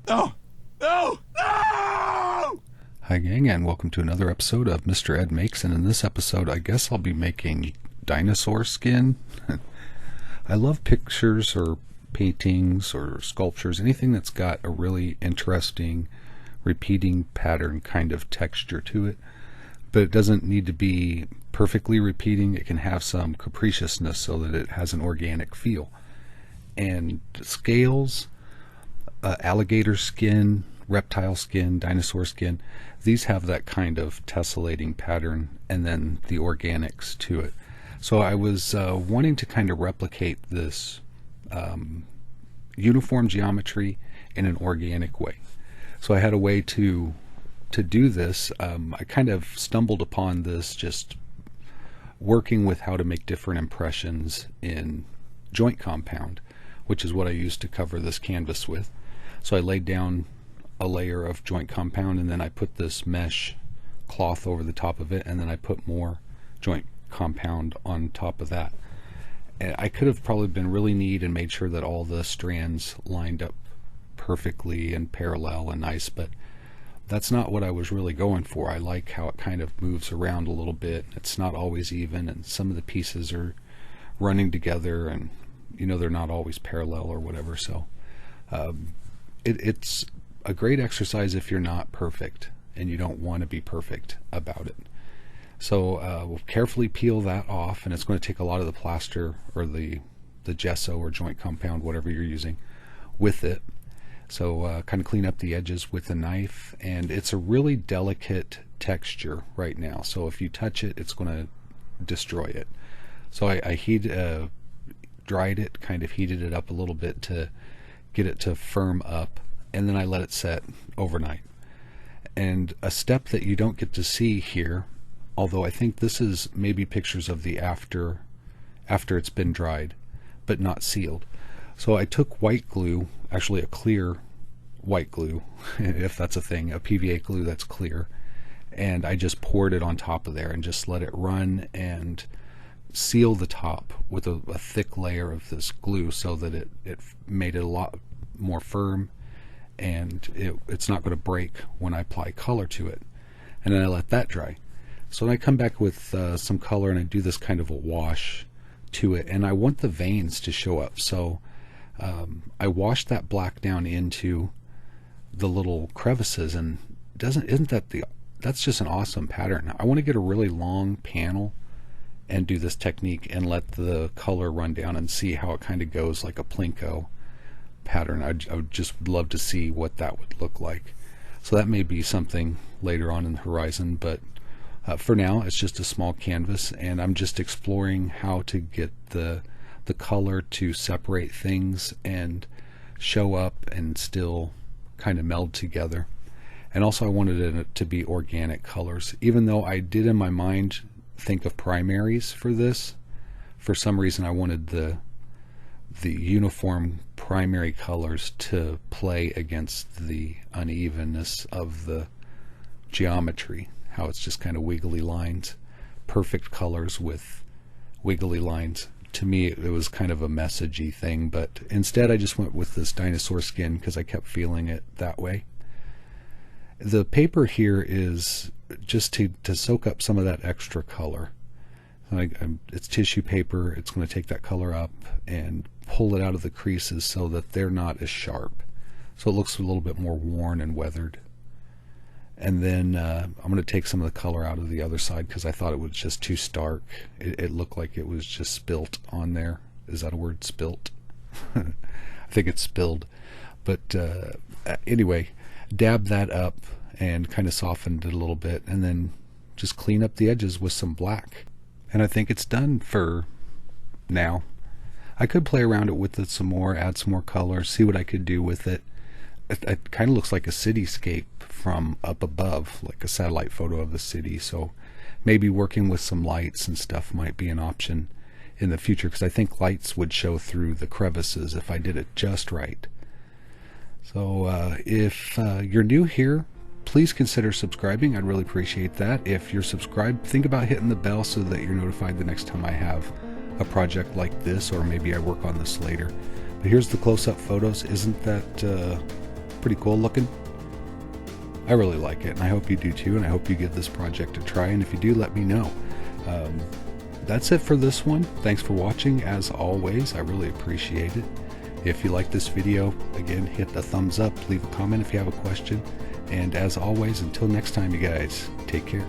No! No! No! Hi gang, and welcome to another episode of Mr. Ed Makes, and in this episode I guess I'll be making dinosaur skin. I love pictures or paintings or sculptures, anything that's got a really interesting repeating pattern kind of texture to it, but it doesn't need to be perfectly repeating. It can have some capriciousness so that it has an organic feel. And scales, alligator skin, reptile skin, dinosaur skin, these have that kind of tessellating pattern and then the organics to it. So I was wanting to kind of replicate this uniform geometry in an organic way. So I had a way to do this. I kind of stumbled upon this just working with how to make different impressions in joint compound, which is what I used to cover this canvas with. So I laid down a layer of joint compound, and then I put this mesh cloth over the top of it, and then I put more joint compound on top of that. And I could have probably been really neat and made sure that all the strands lined up perfectly and parallel and nice, but that's not what I was really going for. I like how it kind of moves around a little bit. It's not always even, and some of the pieces are running together, and they're not always parallel or whatever. So it's a great exercise if you're not perfect and you don't want to be perfect about it. So we'll carefully peel that off, and it's going to take a lot of the plaster or the gesso or joint compound, whatever you're using, with it. So kind of clean up the edges with a knife, and it's a really delicate texture right now. So if you touch it, it's going to destroy it. So I dried it, kind of heated it up a little bit to get it to firm up, and then I let it set overnight. And a step that you don't get to see here, although I think this is maybe pictures of the after it's been dried but not sealed. So I took white glue, actually a clear white glue, if that's a thing, a PVA glue that's clear, and I just poured it on top of there and just let it run and seal the top with a thick layer of this glue so that it made it a lot more firm, and it's not going to break when I apply color to it. And then I let that dry. So then I come back with some color, and I do this kind of a wash to it, and I want the veins to show up. So I washed that black down into the little crevices, and that's just an awesome pattern. I want to get a really long panel and do this technique and let the color run down and see how it kind of goes like a plinko pattern. I would just love to see what that would look like. So that may be something later on in the horizon, but for now it's just a small canvas, and I'm just exploring how to get the color to separate things and show up and still kind of meld together. And also I wanted it to be organic colors, even though I did in my mind think of primaries for this. For some reason I wanted the uniform primary colors to play against the unevenness of the geometry, how it's just kind of wiggly lines, perfect colors with wiggly lines. To me it was kind of a messagey thing, but instead I just went with this dinosaur skin because I kept feeling it that way. The paper here is just to soak up some of that extra color. It's tissue paper. It's going to take that color up and pull it out of the creases so that they're not as sharp, so it looks a little bit more worn and weathered. And then I'm going to take some of the color out of the other side because I thought it was just too stark. It looked like it was just spilt on there. Is that a word, spilt? I think it's spilled. But anyway, dab that up and kind of softened it a little bit, and then just clean up the edges with some black. And I think it's done for now. I could play around it with it some more, add some more color, see what I could do with it. It kind of looks like a cityscape from up above, like a satellite photo of the city. So maybe working with some lights and stuff might be an option in the future, because I think lights would show through the crevices if I did it just right. So if you're new here, please consider subscribing. I'd really appreciate that. If you're subscribed, think about hitting the bell so that you're notified the next time I have a project like this, or maybe I work on this later. But here's the close-up photos. Isn't that pretty cool looking. I really like it, and I hope you do too, and I hope you give this project a try, and if you do, let me know. That's it for this one. Thanks for watching. As always, I really appreciate it. If you like this video, again, hit the thumbs up, leave a comment if you have a question, and as always, until next time, you guys, take care.